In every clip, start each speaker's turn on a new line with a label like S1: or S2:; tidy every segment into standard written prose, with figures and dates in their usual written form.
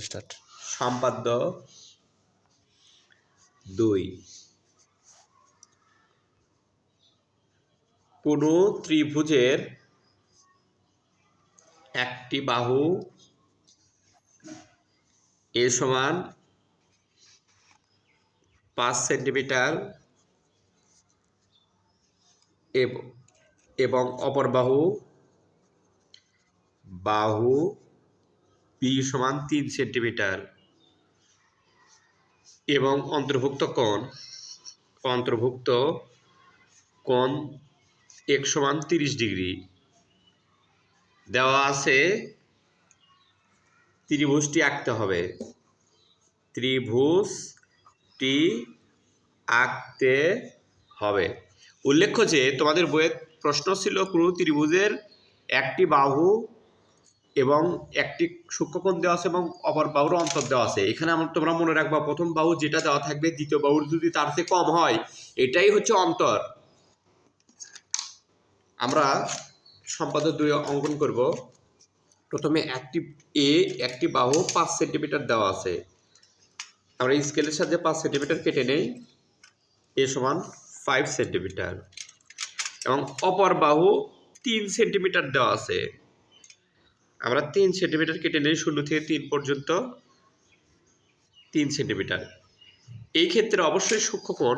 S1: Start.
S2: সম্পাদ্য 2, কোনো ত্রিভুজের একটি বাহু এ সমান 5 সেন্টিমিটার এবং অপর বাহু বি সমান 3 সেন্টিমিটার এবং অন্তর্ভুক্ত কোণ এক সমান 30 ডিগ্রি দেওয়া আছে। ত্রিভুজটি আঁকতে হবে। উল্লেখ্য যে তোমাদের বইয়ের প্রশ্ন ছিল কোনো ত্রিভুজের একটি বাহু এবং একটি সূক্ষ্মকোণ দেওয়া আছে এবং অপর বাহুর অন্তর দেওয়া আছে। এখানে তোমরা মনে রাখবা, প্রথম বাহু যেটা দেওয়া থাকবে দ্বিতীয় বাহুর যদি তার চেয়ে কম হয় এটাই হচ্ছে অন্তর। আমরা সম্পাদ্য 2 অঙ্কন করব। প্রথমে একটি বাহু 5 সেন্টিমিটার দেওয়া আছে। আমরা স্কেলের সাহায্যে 5 সেন্টিমিটার কেটে নেই। এ সমান 5 সেন্টিমিটার এবং অপর বাহু 3 সেন্টিমিটার দেওয়া আছে। আমরা 3 সেন্টিমিটার কেটে নেই, 0 থেকে 3 পর্যন্ত 3 সেন্টিমিটার। এই ক্ষেত্রে অবশ্যই সূক্ষ্মকোণ,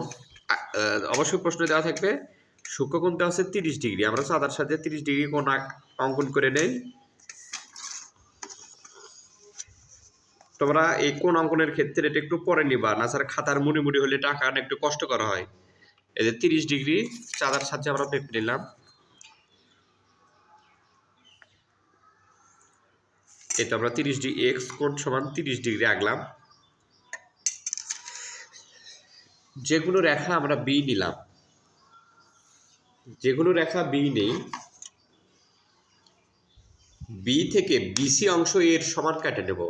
S2: অবশ্যই প্রশ্ন দেওয়া থাকবে সূক্ষ্মকোণ দেওয়া আছে 30 ডিগ্রি। আমরা সাদার সাথে 30 ডিগ্রি কোণ অঙ্কন করে নেই। তোমরা এই কোণ অঙ্কনের ক্ষেত্রে এটা একটু পরে নিবা, না স্যার খাতার মুড়ি হলে টাকা একটু কষ্ট করা হয়। এই যে 30 ডিগ্রি চাঁদার সাহায্যে আমরা পেপে নিলাম। এটা আমরা 30 ডিগ্রি এক্স কোণ সমান 30 ডিগ্রি আঁকলাম। যেগুলো রেখা আমরা বি নিলাম, যেগুলো রেখা বি নেই, বি থেকে বিসি অংশ এর সমান কেটে নেব।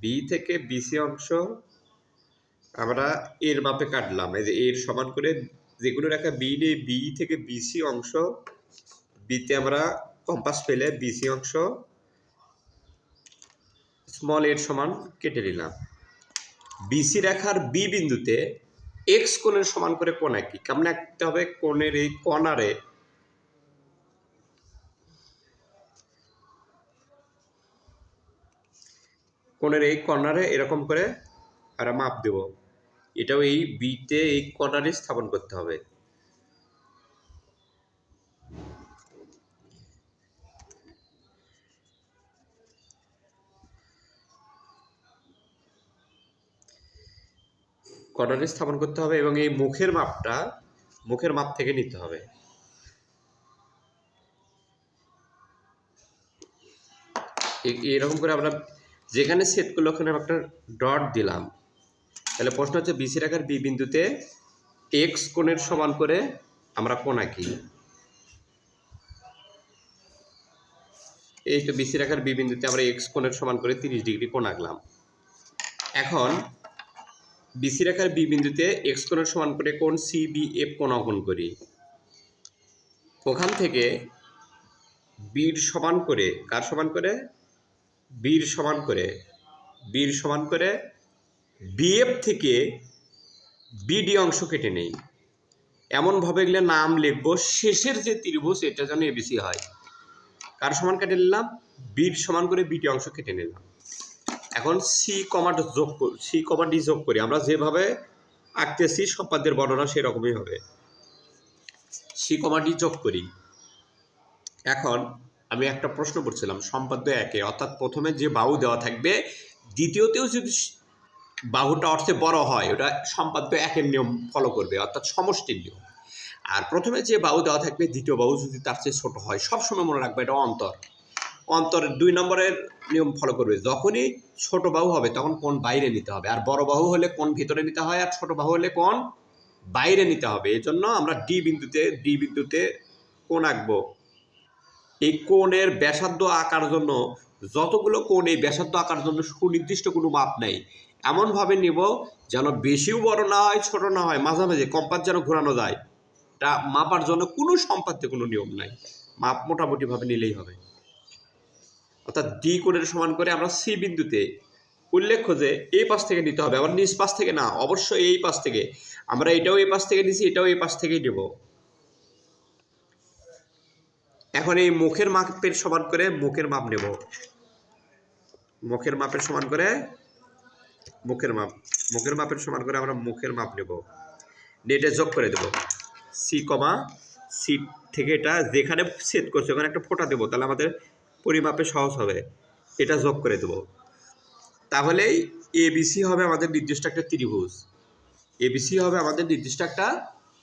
S2: বি থেকে বিসি অংশ আমরা এর মাপে কাটলাম। এই যে এর সমান করে যেগুলো রেখা বি নেই, বি থেকে বিসি অংশ, বিতে আমরা কম্পাস পেলে বিসি অংশ স্মল এর সমান কেটে নিলাম। বিসি রেখার বি বিন্দুতে এক্স কোণের সমান করে কোণ আঁকি। কেমন আঁকতে হবে? কোণের এই কর্নারে এরকম করে আমরা মাপ দেব। এটাও এই বিতে এই কর্নারে স্থাপন করতে হবে। কর্নারে স্থাপন করতে হবে এবং এই মুখের মাপ থেকে নিতে হবে। এরকম করে আমরা যেখানে সেট করলো ওখানে একটা ডট দিলাম। তাহলে প্রশ্ন হচ্ছে বিসি রেখার বি বিন্দুতে এক্স কোণের সমান করে আমরা কোণ আঁকি। এই তো বিসি রেখার বি বিন্দুতে আমরা এক্স কোণের সমান করে 30 ডিগ্রি কোণ আঁকলাম। এখন বিসি রেখার বি বিন্দুতে এক্স কোণের সমান করে কোণ সি বি এফ কোণ অঙ্কন করি। ওখান থেকে বির সমান করে, কার সমান করে? বির সমান করে বিএফ থেকে বিডি অংশ কেটে নেই। এমনভাবে এগুলো নাম লিখবো, শেষের যে ত্রিভুজ এটা যেন এবিসি হয়। কার সমান কেটে নিলাম? বির সমান করে বিডি অংশ কেটে নিলাম। এখন সি কমা ডি যোগ করি। আমরা যেভাবে আঁকতেছি সম্পাদ্যের বর্ণনা সেরকমই হবে। সি কমা ডি যোগ করি। এখন আমি একটা প্রশ্ন করছিলাম সম্পাদ্য 1-এ, অর্থাৎ প্রথমে যে বাহু দেওয়া থাকবে দ্বিতীয়তেও যদি বাহুটা অর্থে বড় হয় ওটা সম্পাদ্য 1-এর নিয়ম ফলো করবে, অর্থাৎ সমষ্টির নিয়ম। আর প্রথমে যে বাহু দেওয়া থাকবে দ্বিতীয় বাহু যদি তার চেয়ে ছোট হয়, সবসময় মনে রাখবে এটা অন্তরের 2 নম্বরের নিয়ম ফলো করবে। যখনই ছোট বাহু হবে তখন কোণ বাইরে নিতে হবে, আর বড় বাহু হলে কোণ ভিতরে নিতে হয়, আর ছোট বাহু হলে কোণ বাইরে নিতে হবে। এই জন্য আমরা ডি বিন্দুতে কোণ আঁকবো। এই কোণের ব্যাসার্ধ আঁকার জন্য, যতগুলো কোণ এই ব্যাসার্ধ আঁকার জন্য সুনির্দিষ্ট কোনো মাপ নেই। এমনভাবে নিব যেন বেশিও বড় না হয়, ছোট না হয়, মাঝামাঝি কম্পাস যেন ঘোরানো যায়। এটা মাপার জন্য কোনো সম্পাদ্যে কোনো নিয়ম নাই, মাপ মোটামুটিভাবে নিলেই হবে। অর্থাৎ ডি কোণের সমান করে আমরা সি বিন্দুতে উল্লেখ্য যে এই পাশ থেকে নিতে হবে, আবার নিচ পাশ থেকে না, অবশ্যই এই পাশ থেকে। আমরা এটাও এই পাশ থেকে নিছি, এটাও এই পাশ থেকেই নেব। এখন এই মুখের মাপের সমান করে মুখের মাপ নেব, মুখের মাপের সমান করে মুখের মাপের সমান করে আমরা মুখের মাপ নেব, এটা যোগ করে দেব। সি কমা সি থেকে এটা যেখানে ছেদ করছে ওখানে একটা ফোঁটা দেবো, তাহলে আমাদের পরিমাপে সহজ হবে। এটা যোগ করে দেব, তাহলেই এবিসি হবে আমাদের নির্দিষ্ট একটা ত্রিভুজ। এবিসি হবে আমাদের নির্দিষ্ট একটা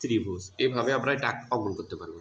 S2: ত্রিভুজ। এইভাবে আমরা এটা অঙ্কন করতে পারবো।